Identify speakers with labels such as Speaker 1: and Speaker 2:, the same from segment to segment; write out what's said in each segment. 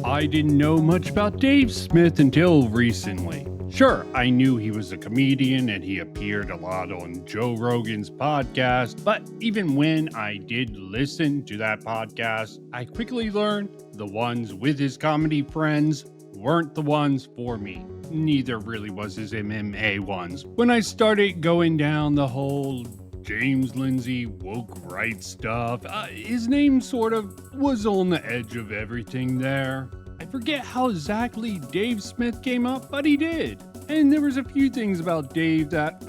Speaker 1: I didn't know much about Dave Smith until recently. Sure, I knew he was a comedian and he appeared a lot on Joe Rogan's podcast, but even when I did listen to that podcast, I quickly learned the ones with his comedy friends weren't the ones for me. Neither really was his MMA ones. When I started going down the whole James Lindsay woke right stuff, his name sort of was on the edge of everything there. I forget how exactly Dave Smith came up, but he did. And there was a few things about Dave that,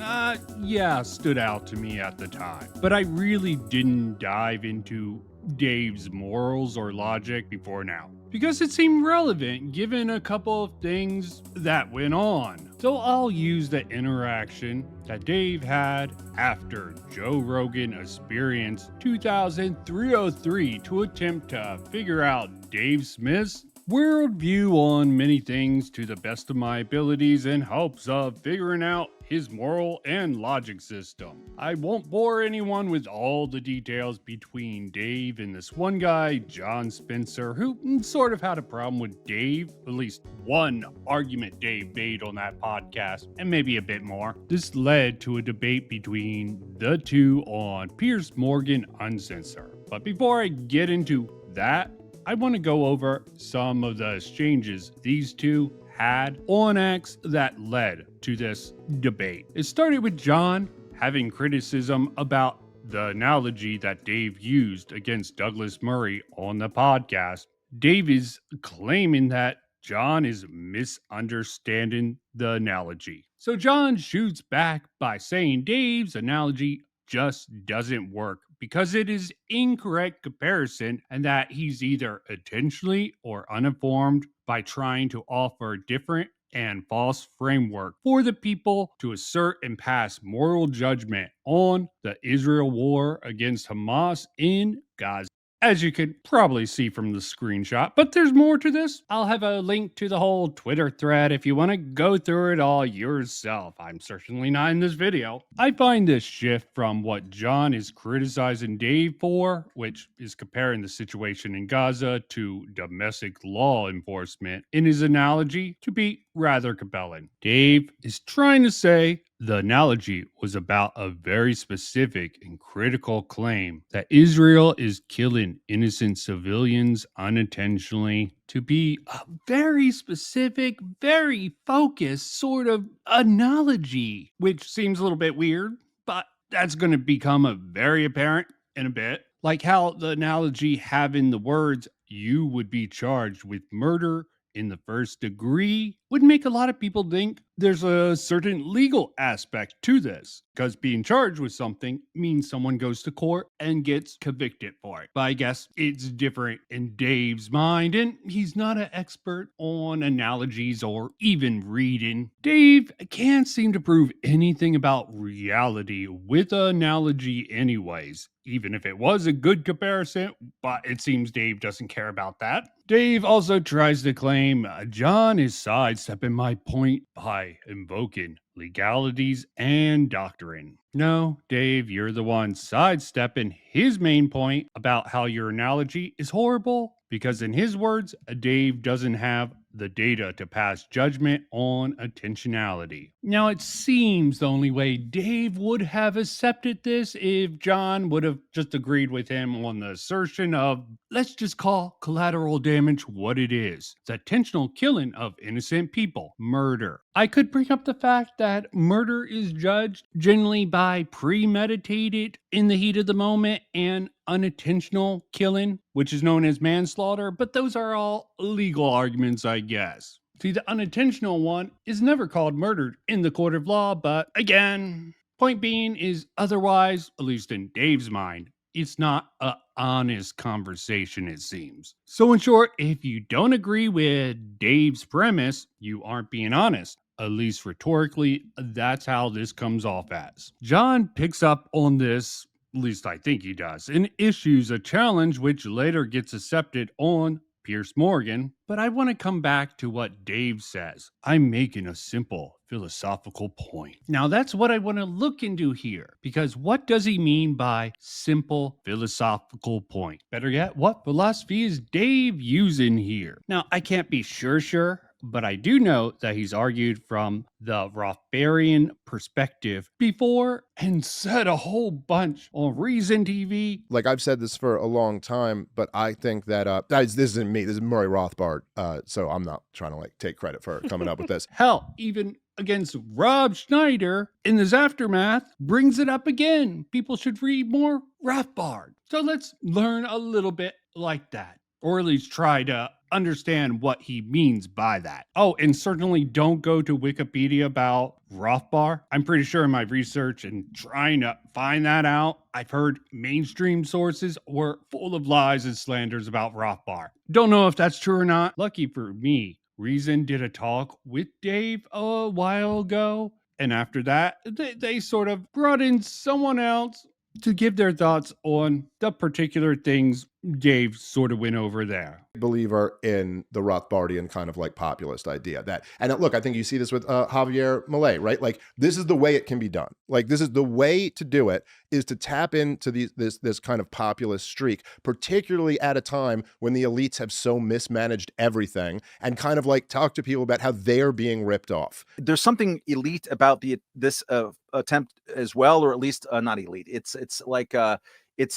Speaker 1: stood out to me at the time. But I really didn't dive into Dave's morals or logic before now, because it seemed relevant given a couple of things that went on. So I'll use the interaction that Dave had after Joe Rogan Experience 2303 to attempt to figure out Dave Smith's worldview on many things to the best of my abilities in hopes of figuring out his moral and logic system. I won't bore anyone with all the details between Dave and this one guy, John Spencer, who sort of had a problem with Dave, at least one argument Dave made on that podcast, and maybe a bit more. This led to a debate between the two on Piers Morgan Uncensored. But before I get into that, I want to go over some of the exchanges these two had on X that led to this debate. It started with John having criticism about the analogy that Dave used against Douglas Murray on the podcast. Dave is claiming that John is misunderstanding the analogy. So John shoots back by saying Dave's analogy just doesn't work because it is incorrect comparison and that he's either intentionally or uninformed by trying to offer a different and false framework for the people to assert and pass moral judgment on the Israel war against Hamas in Gaza. As you could probably see from the screenshot, but there's more to this. I'll have a link to the whole Twitter thread if you want to go through it all yourself. I'm certainly not in this video. I find this shift from what John is criticizing Dave for, which is comparing the situation in Gaza to domestic law enforcement in his analogy, to be rather compelling. Dave is trying to say the analogy was about a very specific and critical claim that Israel is killing innocent civilians unintentionally, to be a very specific, very focused sort of analogy, which seems a little bit weird, but that's going to become very apparent in a bit. Like how the analogy having the words, "you would be charged with murder in the first degree," would make a lot of people think there's a certain legal aspect to this, because being charged with something means someone goes to court and gets convicted for it. But I guess it's different in Dave's mind, and he's not an expert on analogies or even reading. Dave can't seem to prove anything about reality with an analogy anyways, even if it was a good comparison, but it seems Dave doesn't care about that. Dave also tries to claim John is sidestepping my point by invoking legalities and doctrine. No, Dave, you're the one sidestepping his main point about how your analogy is horrible, because in his words, Dave doesn't have the data to pass judgment on intentionality. Now, it seems the only way Dave would have accepted this if John would have just agreed with him on the assertion of, let's just call collateral damage what it is. It's intentional killing of innocent people, murder. I could bring up the fact that murder is judged generally by premeditated in the heat of the moment and unintentional killing, which is known as manslaughter, but those are all legal arguments, I guess. See, the unintentional one is never called murder in the court of law, but again, point being is otherwise, at least in Dave's mind, it's not an honest conversation, it seems. So in short, if you don't agree with Dave's premise, you aren't being honest. At least rhetorically, that's how this comes off as. John picks up on this, at least I think he does, and issues a challenge which later gets accepted on Piers Morgan, but I want to come back to what Dave says. I'm making a simple philosophical point. Now, that's what I want to look into here, because what does he mean by simple philosophical point? Better yet, what philosophy is Dave using here? Now, I can't be sure, but I do know that he's argued from the Rothbarian perspective before and said a whole bunch on Reason TV.
Speaker 2: Like, I've said this for a long time, but I think that this isn't me. This is Murray Rothbard. So I'm not trying to take credit for coming up with this.
Speaker 1: Hell, even against Rob Schneider in this aftermath brings it up again. People should read more Rothbard. So let's learn a little bit like that, or at least try to understand what he means by that. Oh, and certainly don't go to Wikipedia about Rothbard. I'm pretty sure in my research and trying to find that out, I've heard mainstream sources were full of lies and slanders about Rothbard. Don't know if that's true or not. Lucky for me, Reason did a talk with Dave a while ago, and after that, they sort of brought in someone else to give their thoughts on the particular things Dave sort of went over there.
Speaker 2: Believer in the Rothbardian kind of populist idea and look, I think you see this with Javier Milei, right? This is the way it can be done. This is the way to do it, is to tap into this kind of populist streak, particularly at a time when the elites have so mismanaged everything, and kind of talk to people about how they're being ripped off.
Speaker 3: There's something elite about this attempt as well, or at least not elite. It's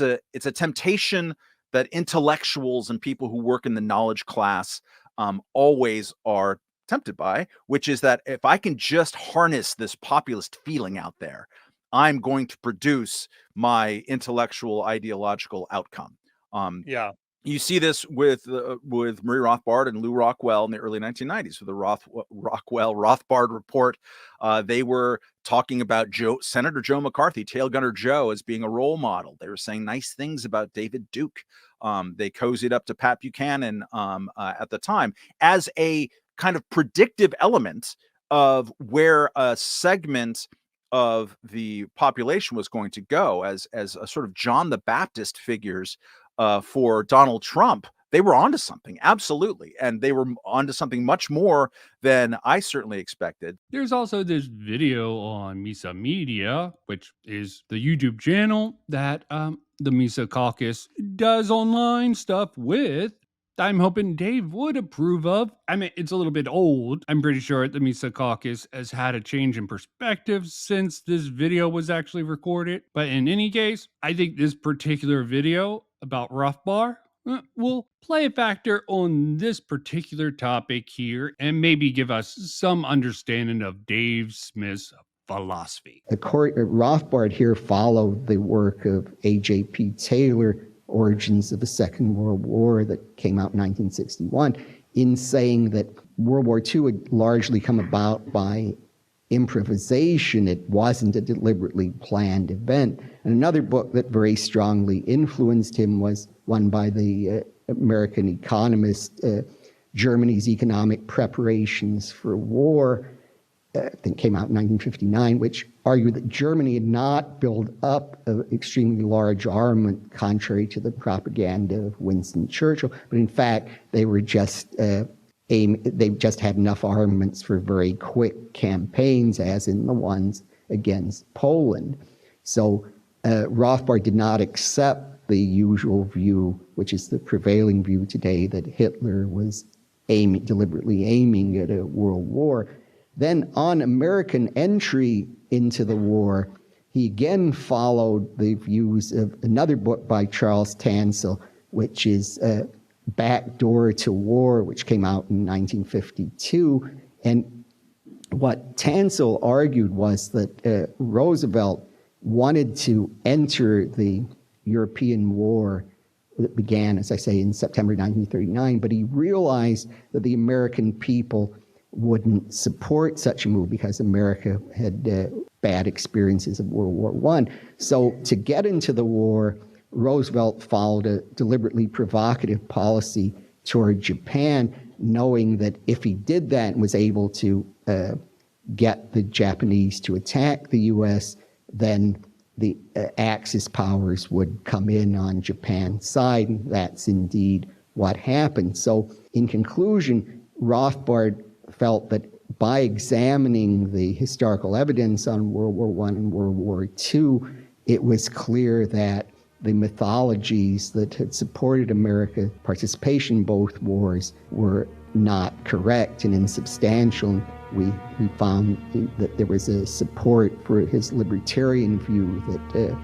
Speaker 3: a temptation that intellectuals and people who work in the knowledge class always are tempted by, which is that if I can just harness this populist feeling out there, I'm going to produce my intellectual ideological outcome. You see this with Murray Rothbard and Lou Rockwell in the early 1990s with the Rockwell-Rothbard report. They were talking about Senator Joe McCarthy, Tail Gunner Joe, as being a role model. They were saying nice things about David Duke. They cozied up to Pat Buchanan at the time as a kind of predictive element of where a segment of the population was going to go as a sort of John the Baptist figures for Donald Trump. They were onto something, absolutely. And they were onto something much more than I certainly expected.
Speaker 1: There's also this video on Misa Media, which is the YouTube channel that the Misa Caucus does online stuff with. I'm hoping Dave would approve of. I mean, it's a little bit old. I'm pretty sure the Misa Caucus has had a change in perspective since this video was actually recorded. But in any case, I think this particular video about Rothbard will play a factor on this particular topic here and maybe give us some understanding of Dave Smith's philosophy.
Speaker 4: Rothbard here followed the work of A.J.P. Taylor, Origins of the Second World War, that came out in 1961, in saying that World War II had largely come about by improvisation. It wasn't a deliberately planned event. And another book that very strongly influenced him was one by the American economist, Germany's Economic Preparations for War, I think came out in 1959, which argued that Germany had not built up an extremely large armament, contrary to the propaganda of Winston Churchill, but in fact, they were just they just had enough armaments for very quick campaigns, as in the ones against Poland. So Rothbard did not accept the usual view, which is the prevailing view today, that Hitler was deliberately aiming at a world war. Then on American entry into the war, he again followed the views of another book by Charles Tansel, which is Backdoor to War, which came out in 1952. And what Tansel argued was that Roosevelt wanted to enter the European war that began, as I say, in September 1939, but he realized that the American people wouldn't support such a move because America had bad experiences of World War I. So to get into the war, Roosevelt followed a deliberately provocative policy toward Japan, knowing that if he did that and was able to get the Japanese to attack the U.S., then the Axis powers would come in on Japan's side. And that's indeed what happened. So in conclusion, Rothbard felt that by examining the historical evidence on World War I and World War II, it was clear that the mythologies that had supported America's participation in both wars were not correct and insubstantial. We found that there was a support for his libertarian view that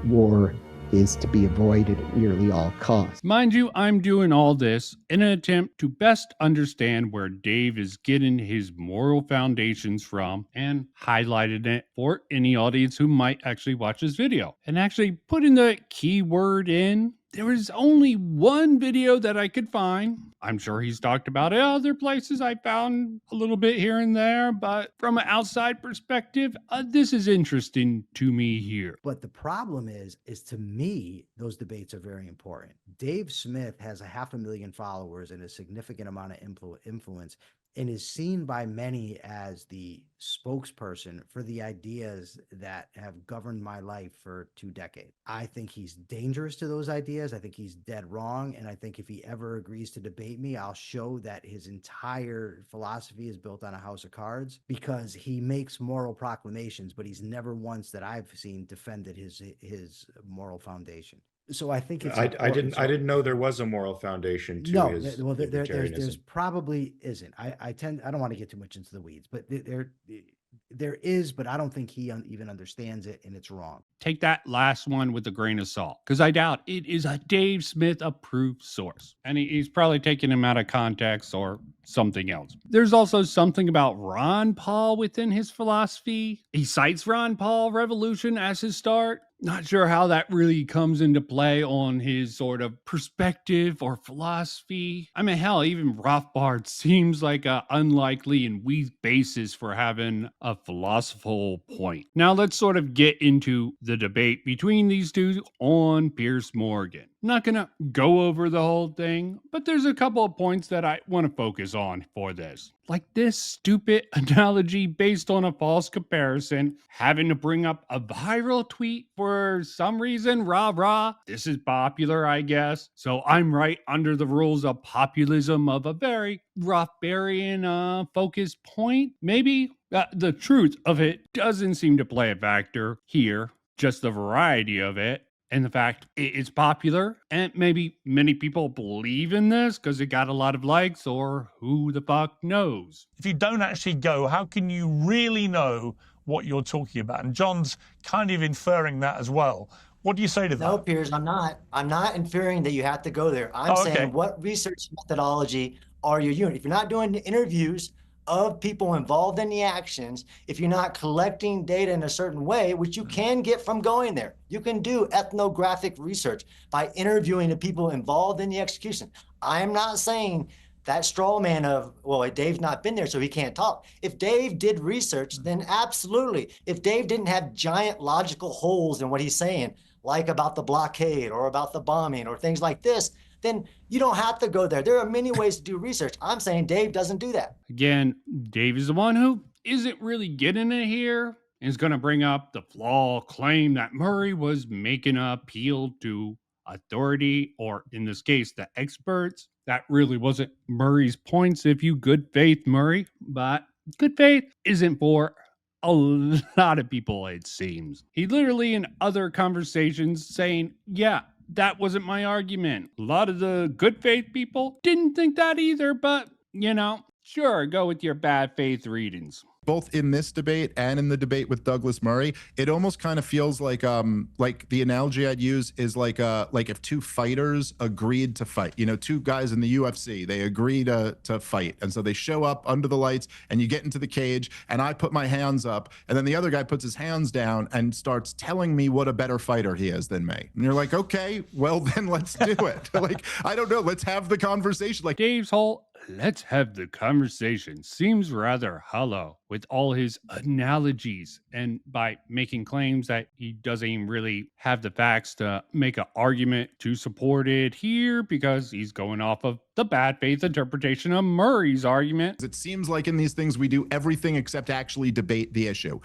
Speaker 4: war is to be avoided at nearly all costs.
Speaker 1: Mind you, I'm doing all this in an attempt to best understand where Dave is getting his moral foundations from and highlighted it for any audience who might actually watch this video. And actually putting the keyword in, there was only one video that I could find. I'm sure he's talked about it other places. I found a little bit here and there, but from an outside perspective, this is interesting to me here.
Speaker 5: But the problem is to me, those debates are very important. Dave Smith has 500,000 followers and a significant amount of influence, and is seen by many as the spokesperson for the ideas that have governed my life for 2 decades. I think he's dangerous to those ideas. I think he's dead wrong. And I think if he ever agrees to debate me, I'll show that his entire philosophy is built on a house of cards, because he makes moral proclamations, but he's never once that I've seen defended his moral foundation. So I think it's
Speaker 6: I didn't know there was a moral foundation to his
Speaker 5: well,
Speaker 6: libertarianism.
Speaker 5: there's probably isn't. I don't want to get too much into the weeds, but there is, but I don't think he even understands it, and it's wrong.
Speaker 1: Take that last one with a grain of salt, because I doubt it is a Dave Smith approved source. And he's probably taking him out of context or something else. There's also something about Ron Paul within his philosophy. He cites Ron Paul Revolution as his start. Not sure how that really comes into play on his sort of perspective or philosophy. I mean, hell, even Rothbard seems like an unlikely and weak basis for having a philosophical point. Now let's sort of get into the debate between these two on Piers Morgan. Not gonna go over the whole thing, but there's a couple of points that I want to focus on for this. Like this stupid analogy based on a false comparison, having to bring up a viral tweet for some reason, rah. This is popular, I guess. So I'm right under the rules of populism of a very Rothbarian focused point. Maybe the truth of it doesn't seem to play a factor here, just the variety of it. And the fact it's popular, and maybe many people believe in this because it got a lot of likes, or who the fuck knows.
Speaker 7: If you don't actually go, how can you really know what you're talking about? And John's kind of inferring that as well. What do you say to that?
Speaker 8: No, Piers, I'm not inferring that you have to go there. I'm saying, what research methodology are you using? If you're not doing interviews of people involved in the actions, if you're not collecting data in a certain way, which you can get from going there, you can do ethnographic research by interviewing the people involved in the execution. I'm not saying that straw man of, well, Dave's not been there, so he can't talk. If Dave did research, then absolutely. If Dave didn't have giant logical holes in what he's saying, like about the blockade or about the bombing or things like this, then you don't have to go there. There are many ways to do research. I'm saying Dave doesn't do that.
Speaker 1: Again, Dave is the one who isn't really getting it here. Is going to bring up the flaw claim that Murray was making an appeal to authority, or in this case, the experts. That really wasn't Murray's points, if you good faith Murray. But good faith isn't for a lot of people, it seems. He literally in other conversations saying, yeah, that wasn't my argument. A lot of the good faith people didn't think that either, but, sure, go with your bad faith readings.
Speaker 2: Both in this debate and in the debate with Douglas Murray, it almost kind of feels like the analogy I'd use is like if two fighters agreed to fight. Two guys in the UFC, they agree to fight, and so they show up under the lights, and you get into the cage, and I put my hands up, and then the other guy puts his hands down and starts telling me what a better fighter he is than me. And you're like, okay, well then let's do it. I don't know, let's have the conversation. Like
Speaker 1: Dave's whole let's have the conversation seems rather hollow with all his analogies, and by making claims that he doesn't even really have the facts to make an argument to support it here, because he's going off of the bad faith interpretation of Murray's argument.
Speaker 2: It seems like in these things we do everything except actually debate the issue.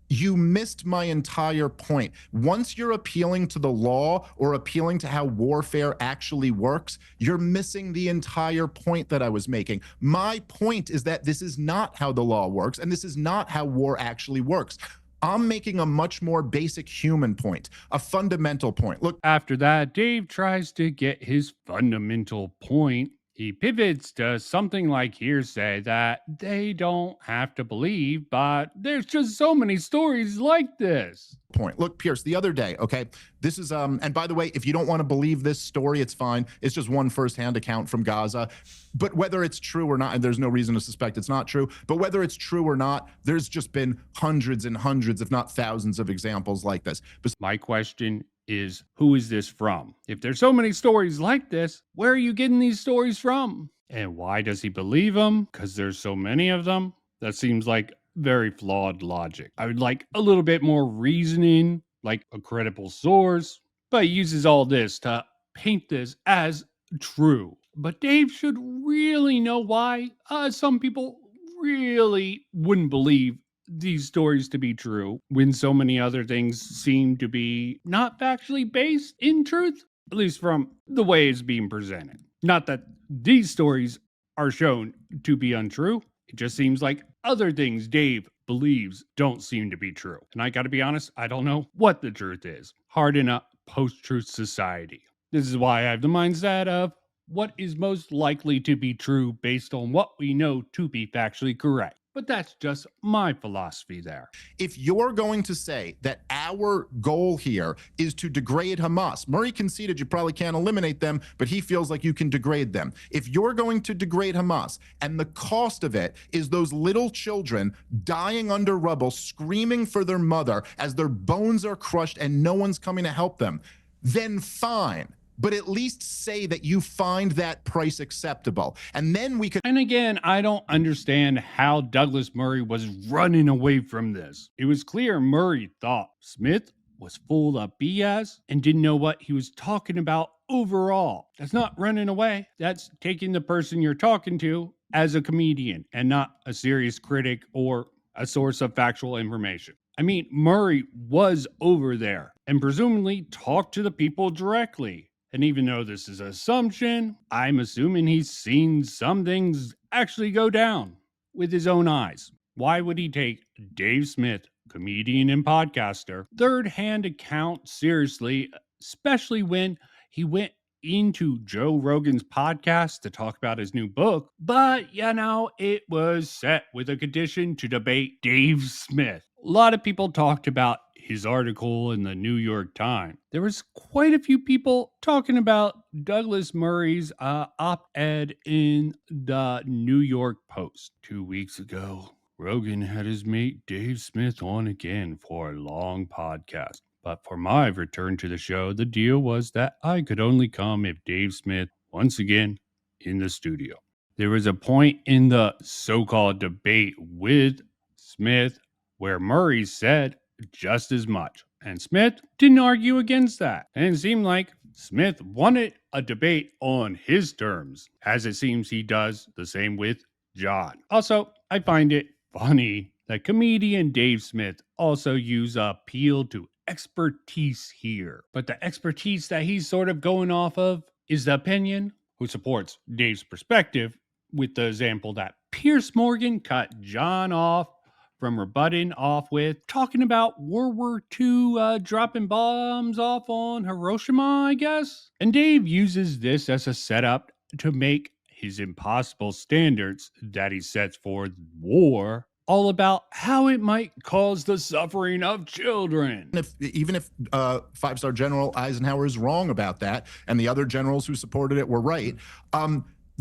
Speaker 9: You missed my entire point. Once you're appealing to the law or appealing to how warfare actually works, you're missing the entire point that I was making. My point is that this is not how the law works, and this is not how war actually works. I'm making a much more basic human point, a fundamental point. Look,
Speaker 1: after that, Dave tries to get his fundamental point. He pivots to something like hearsay that they don't have to believe, but there's just so many stories like this.
Speaker 9: Point. Look, Pierce, the other day, okay, this is, and by the way, if you don't want to believe this story, it's fine. It's just one firsthand account from Gaza. But whether it's true or not, and there's no reason to suspect it's not true, but whether it's true or not, there's just been hundreds and hundreds, if not thousands of examples like this.
Speaker 1: My question is, who is this from? If there's so many stories like this, where are you getting these stories from? And why does he believe them? Because there's so many of them? That seems like very flawed logic. I would like a little bit more reasoning, like a credible source, but he uses all this to paint this as true. But Dave should really know why some people really wouldn't believe these stories to be true when so many other things seem to be not factually based in truth, at least from the way it's being presented. Not that these stories are shown to be untrue. It just seems like other things Dave believes don't seem to be true. And I gotta be honest, I don't know what the truth is. Hard in a post-truth society. This is why I have the mindset of what is most likely to be true based on what we know to be factually correct. But that's just my philosophy there.
Speaker 9: If you're going to say that our goal here is to degrade Hamas, Murray conceded you probably can't eliminate them, but he feels like you can degrade them. If you're going to degrade Hamas and the cost of it is those little children dying under rubble, screaming for their mother as their bones are crushed and no one's coming to help them, then fine. But at least say that you find that price acceptable. And then we could.
Speaker 1: And again, I don't understand how Douglas Murray was running away from this. It was clear Murray thought Smith was full of BS and didn't know what he was talking about overall. That's not running away. That's taking the person you're talking to as a comedian and not a serious critic or a source of factual information. I mean, Murray was over there and presumably talked to the people directly. And even though this is an assumption, I'm assuming he's seen some things actually go down with his own eyes. Why would he take Dave Smith, comedian and podcaster, third-hand account seriously, especially when he went into Joe Rogan's podcast to talk about his new book, but, you know, it was set with a condition to debate Dave Smith. A lot of people talked about his article in the New York Times. There was quite a few people talking about Douglas Murray's op-ed in the New York Post. 2 weeks ago, Rogan had his mate Dave Smith on again for a long podcast. But for my return to the show, the deal was that I could only come if Dave Smith once again in the studio. There was a point in the so-called debate with Smith where Murray said just as much, and Smith didn't argue against that. And it seemed like Smith wanted a debate on his terms, as it seems he does the same with John. Also, I find it funny that comedian Dave Smith also used appeal to expertise here. But the expertise that he's sort of going off of is the opinion, who supports Dave's perspective, with the example that Piers Morgan cut John off from rebutting off with talking about World War II dropping bombs off on Hiroshima, I guess. And Dave uses this as a setup to make his impossible standards that he sets for war all about how it might cause the suffering of children.
Speaker 9: Even if five-star General Eisenhower is wrong about that, and the other generals who supported it were right,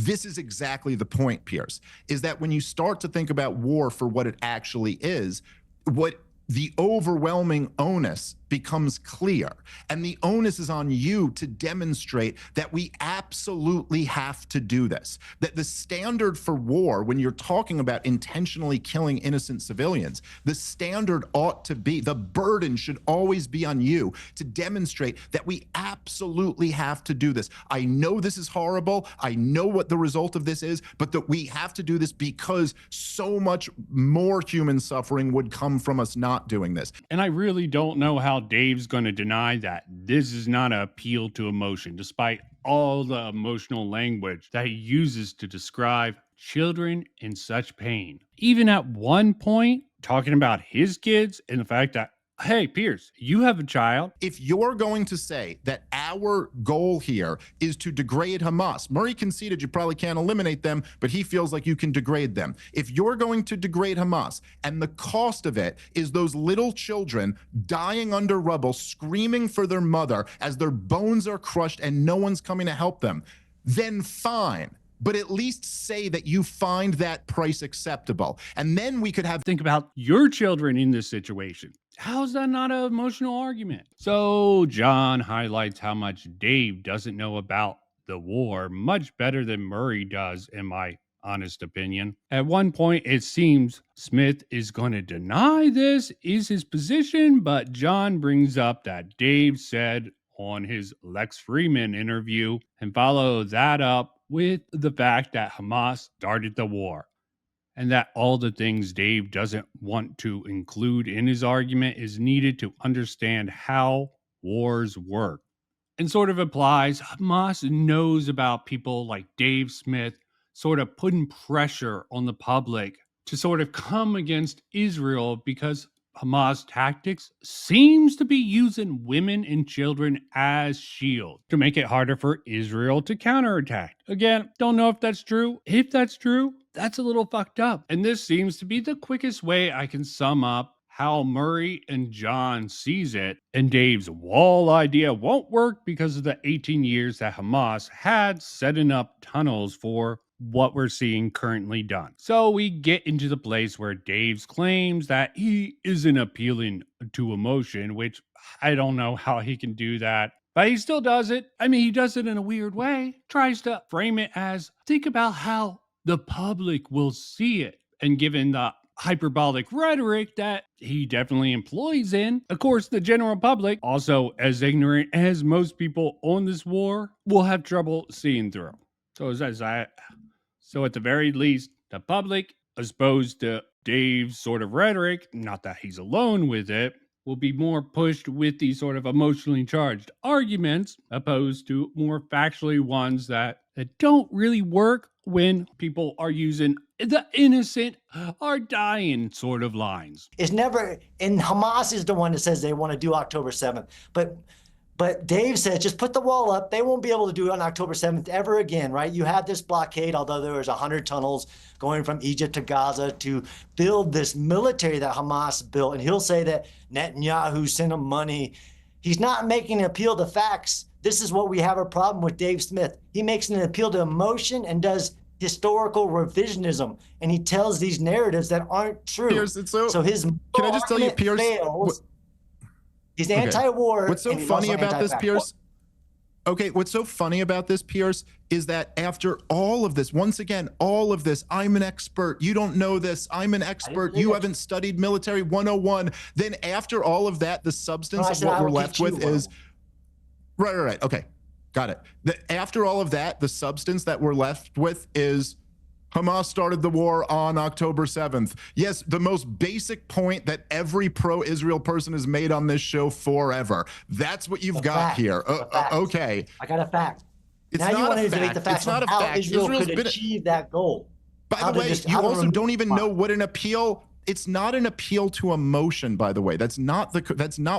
Speaker 9: this is exactly the point, Pierce, is that when you start to think about war for what it actually is, what the overwhelming onus becomes clear. And the onus is on you to demonstrate that we absolutely have to do this. That the standard for war, when you're talking about intentionally killing innocent civilians, the standard ought to be, the burden should always be on you to demonstrate that we absolutely have to do this. I know this is horrible. I know what the result of this is, but that we have to do this because so much more human suffering would come from us not doing this.
Speaker 1: And I really don't know how Dave's going to deny that this is not an appeal to emotion, despite all the emotional language that he uses to describe children in such pain. Even at one point, talking about his kids and the fact that, hey, Pierce, you have a child.
Speaker 9: If you're going to say that our goal here is to degrade Hamas, Murray conceded you probably can't eliminate them, but he feels like you can degrade them. If you're going to degrade Hamas and the cost of it is those little children dying under rubble, screaming for their mother as their bones are crushed and no one's coming to help them, then fine. But at least say that you find that price acceptable. And then we could have...
Speaker 1: Think about your children in this situation. How's that not an emotional argument? So John highlights how much Dave doesn't know about the war much better than Murray does, in my honest opinion. At one point, it seems Smith is going to deny this is his position, but John brings up that Dave said on his Lex Freeman interview and follow that up with the fact that Hamas started the war, and that all the things Dave doesn't want to include in his argument is needed to understand how wars work. And sort of implies Hamas knows about people like Dave Smith sort of putting pressure on the public to sort of come against Israel because Hamas tactics seems to be using women and children as shields to make it harder for Israel to counterattack. Again, don't know if that's true. If that's true, that's a little fucked up. And this seems to be the quickest way I can sum up how Murray and John sees it. And Dave's wall idea won't work because of the 18 years that Hamas had setting up tunnels for what we're seeing currently done. So we get into the place where Dave's claims that he isn't appealing to emotion, which I don't know how he can do that, but he still does it. I mean, he does it in a weird way, tries to frame it as, think about how the public will see it. And given the hyperbolic rhetoric that he definitely employs in, of course, the general public, also as ignorant as most people on this war, will have trouble seeing through. So at the very least, the public, as opposed to Dave's sort of rhetoric, not that he's alone with it, will be more pushed with these sort of emotionally charged arguments, opposed to more factually ones that don't really work when people are using the innocent are dying sort of lines.
Speaker 8: It's never, and Hamas is the one that says they want to do October 7th. But Dave says, just put the wall up. They won't be able to do it on October 7th ever again, right? You had this blockade, although there was 100 tunnels going from Egypt to Gaza to build this military that Hamas built. And he'll say that Netanyahu sent him money. He's not making an appeal to facts. This is what we have a problem with Dave Smith. He makes an appeal to emotion and does historical revisionism. And he tells these narratives that aren't true.
Speaker 9: Pierce,
Speaker 8: so his
Speaker 9: can I just tell you, Pierce?
Speaker 8: Fails. He's anti-war.
Speaker 9: What's so funny about this, Pierce? Okay, what's so funny about this, Pierce, is that after all of this, once again, all of this, I'm an expert, you don't know this, I'm an expert, you haven't studied military 101. Then after all of that, the substance of what we're left with is, right, okay, got it. After all of that, the substance that we're left with is Hamas started the war on October 7th. Yes, the most basic point that every pro-Israel person has made on this show forever. That's what you've got here. Okay.
Speaker 8: I got a fact.
Speaker 9: It's
Speaker 8: now
Speaker 9: not
Speaker 8: you want
Speaker 9: a
Speaker 8: to debate
Speaker 9: fact.
Speaker 8: the facts
Speaker 9: It's not a
Speaker 8: how
Speaker 9: fact.
Speaker 8: Israel
Speaker 9: Israel's
Speaker 8: could achieve that goal.
Speaker 9: By the way, you also don't even know what an appeal. It's not an appeal to emotion, by the way. That's not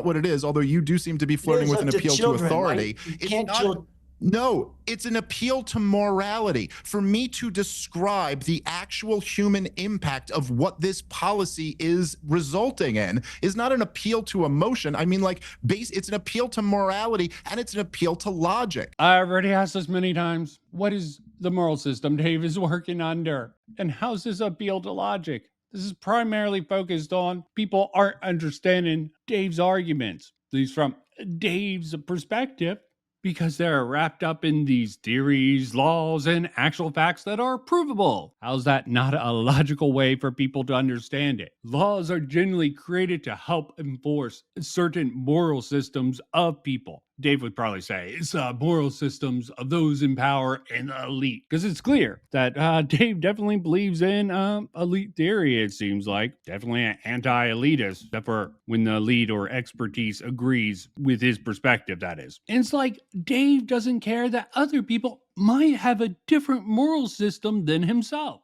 Speaker 9: what it is. Although you do seem to be flirting with an appeal to authority.
Speaker 8: Right?
Speaker 9: No, it's an appeal to morality. For me to describe the actual human impact of what this policy is resulting in is not an appeal to emotion. I mean, it's an appeal to morality and it's an appeal to logic.
Speaker 1: I already asked this many times. What is the moral system Dave is working under? And how's this appeal to logic? This is primarily focused on people aren't understanding Dave's arguments. least from Dave's perspective, because they're wrapped up in these theories, laws, and actual facts that are provable. How's that not a logical way for people to understand it? Laws are generally created to help enforce certain moral systems of people. Dave would probably say it's moral systems of those in power and the elite, because it's clear that Dave definitely believes in elite theory, it seems like. Definitely an anti-elitist, except for when the elite or expertise agrees with his perspective, that is. And it's like Dave doesn't care that other people might have a different moral system than himself.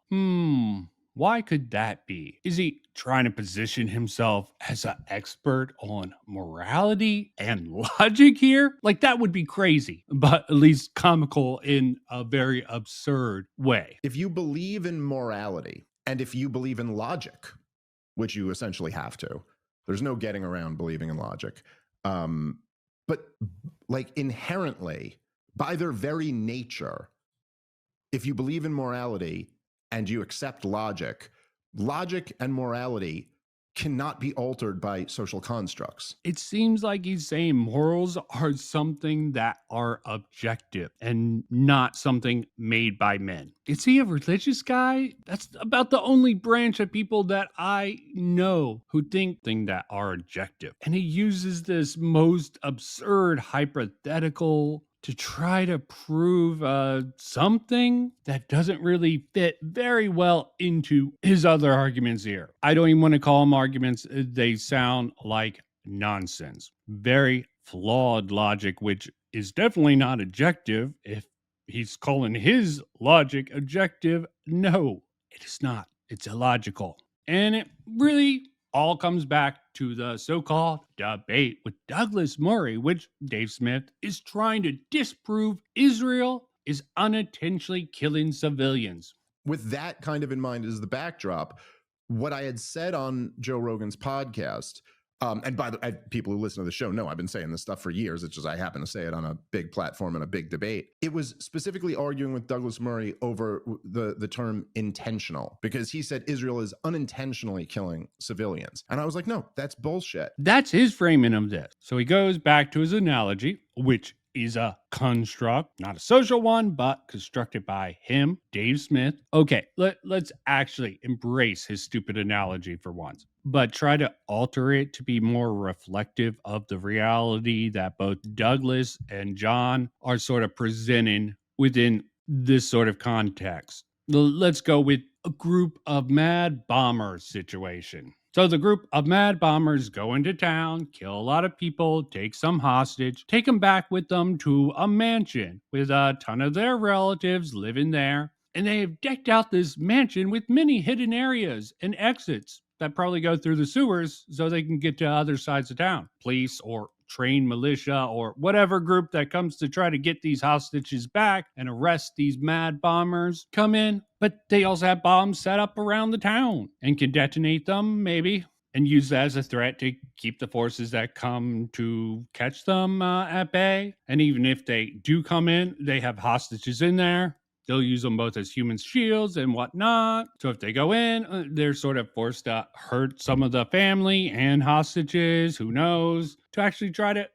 Speaker 1: Why could that be? Is he trying to position himself as an expert on morality and logic here? Like, that would be crazy, but at least comical in a very absurd way.
Speaker 2: If you believe in morality and if you believe in logic, which you essentially have to, there's no getting around believing in logic. But like inherently, by their very nature, if you believe in morality and you accept logic, logic and morality cannot be altered by social constructs.
Speaker 1: It seems like he's saying morals are something that are objective and not something made by men. Is he a religious guy? That's about the only branch of people that I know who think that are objective. And he uses this most absurd hypothetical to try to prove something that doesn't really fit very well into his other arguments here. I don't even want to call them arguments. They sound like nonsense. Very flawed logic, which is definitely not objective. If he's calling his logic objective, no, it is not. It's illogical. And it really all comes back to the so-called debate with Douglas Murray, which Dave Smith is trying to disprove Israel is unintentionally killing civilians.
Speaker 2: With that kind of in mind as the backdrop, what I had said on Joe Rogan's podcast, and by the way, people who listen to the show know I've been saying this stuff for years. It's just I happen to say it on a big platform and a big debate. It was specifically arguing with Douglas Murray over the term intentional, because he said Israel is unintentionally killing civilians. And I was like, no, that's bullshit.
Speaker 1: That's his framing of this. So he goes back to his analogy, which is a construct, not a social one, but constructed by him, Dave Smith. Okay, let's actually embrace his stupid analogy for once, but try to alter it to be more reflective of the reality that both Douglas and John are sort of presenting within this sort of context. Let's go with a group of mad bombers situation. So the group of mad bombers go into town, kill a lot of people, take some hostage, take them back with them to a mansion with a ton of their relatives living there. And they have decked out this mansion with many hidden areas and exits that probably go through the sewers so they can get to other sides of town. Police or trained militia or whatever group that comes to try to get these hostages back and arrest these mad bombers come in, but they also have bombs set up around the town and can detonate them maybe and use that as a threat to keep the forces that come to catch them at bay. And even if they do come in, they have hostages in there. They'll use them both as human shields and whatnot. So if they go in, they're sort of forced to hurt some of the family and hostages, who knows, to actually try to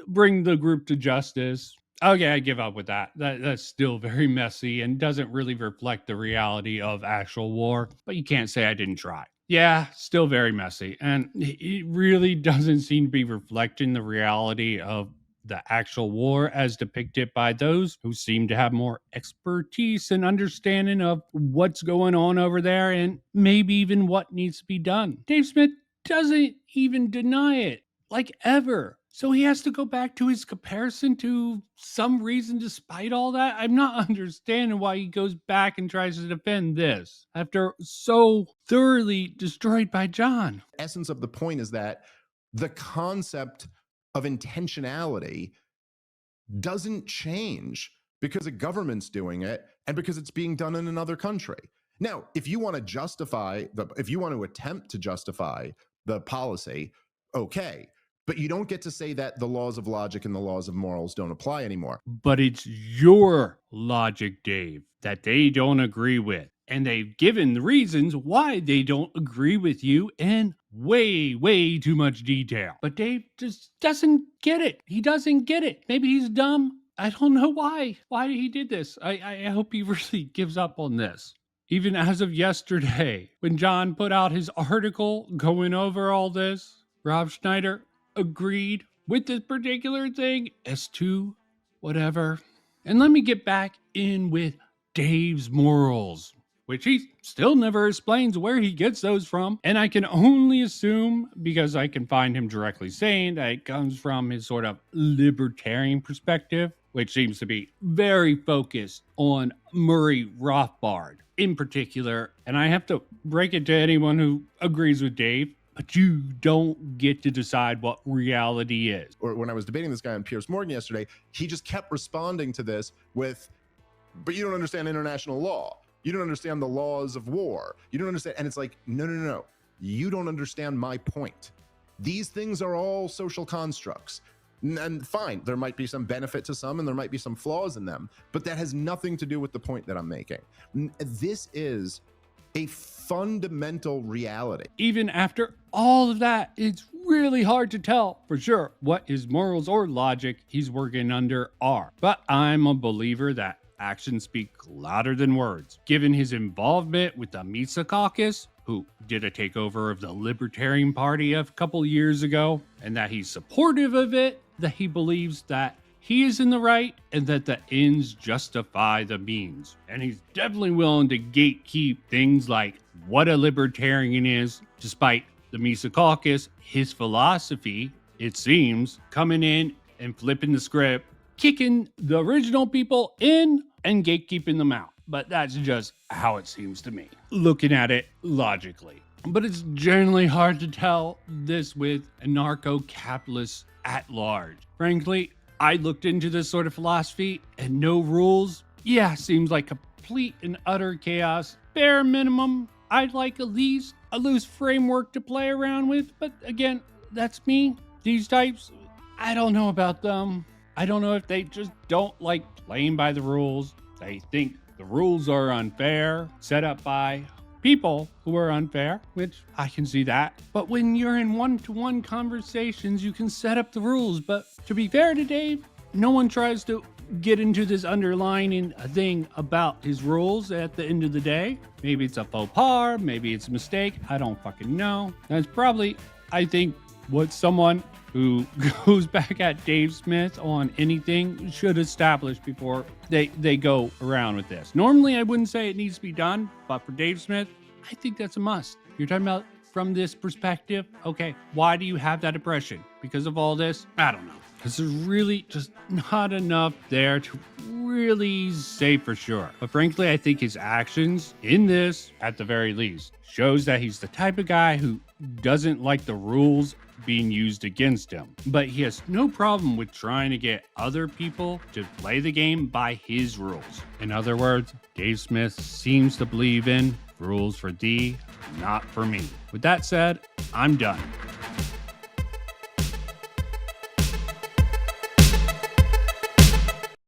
Speaker 1: bring the group to justice. Okay, I give up with that. That's still very messy and doesn't really reflect the reality of actual war. But you can't say I didn't try. Yeah, still very messy. And it really doesn't seem to be reflecting the reality of the actual war as depicted by those who seem to have more expertise and understanding of what's going on over there and maybe even what needs to be done. Dave Smith doesn't even deny it, like ever. So he has to go back to his comparison to some reason despite all that. I'm not understanding why he goes back and tries to defend this after so thoroughly destroyed by John.
Speaker 2: Essence of the point is that the concept of intentionality doesn't change because a government's doing it and because it's being done in another country. Now, if you want to attempt to justify the policy, okay, but you don't get to say that the laws of logic and the laws of morals don't apply anymore.
Speaker 1: But it's your logic, Dave, that they don't agree with. And they've given the reasons why they don't agree with you in way too much detail. But Dave just doesn't get it. He doesn't get it. Maybe he's dumb. I don't know why he did this. I hope he really gives up on this. Even as of yesterday, when John put out his article going over all this, Rob Schneider agreed with this particular thing as to whatever. And let me get back in with Dave's morals, which he still never explains where he gets those from. And I can only assume, because I can find him directly saying that it comes from his sort of libertarian perspective, which seems to be very focused on Murray Rothbard in particular. And I have to break it to anyone who agrees with Dave, but you don't get to decide what reality is.
Speaker 2: Or when I was debating this guy on Piers Morgan yesterday, he just kept responding to this with, but you don't understand international law. You don't understand the laws of war. You don't understand. And it's like, no. You don't understand my point. These things are all social constructs. And fine, there might be some benefit to some and there might be some flaws in them, but that has nothing to do with the point that I'm making. This is a fundamental reality.
Speaker 1: Even after all of that, it's really hard to tell for sure what his morals or logic he's working under are. But I'm a believer that actions speak louder than words. Given his involvement with the Mises Caucus, who did a takeover of the Libertarian Party a couple years ago, and that he's supportive of it, that he believes that he is in the right and that the ends justify the means. And he's definitely willing to gatekeep things like what a libertarian is, despite the Mises Caucus, his philosophy, it seems, coming in and flipping the script, kicking the original people in and gatekeeping them out. But that's just how it seems to me, looking at it logically. But it's generally hard to tell this with anarcho-capitalists at large. Frankly, I looked into this sort of philosophy and no rules, seems like complete and utter chaos. Bare minimum, I'd like at least a loose framework to play around with. But again, that's me. These types, I don't know about them. I don't know if they just don't like playing by the rules. They think the rules are unfair, set up by people who are unfair, which I can see that. But when you're in one-to-one conversations, you can set up the rules. But to be fair to Dave, no one tries to get into this underlining thing about his rules at the end of the day. Maybe it's a faux pas, maybe it's a mistake. I don't fucking know. That's probably, I think, what someone who goes back at Dave Smith on anything should establish before they go around with this. Normally, I wouldn't say it needs to be done, but for Dave Smith, I think that's a must. You're talking about from this perspective, okay, why do you have that impression? Because of all this? I don't know. Because there's really just not enough there to really say for sure. But frankly, I think his actions in this, at the very least, shows that he's the type of guy who doesn't like the rules being used against him. But he has no problem with trying to get other people to play the game by his rules. In other words, Dave Smith seems to believe in rules for thee, not for me. With that said, I'm done.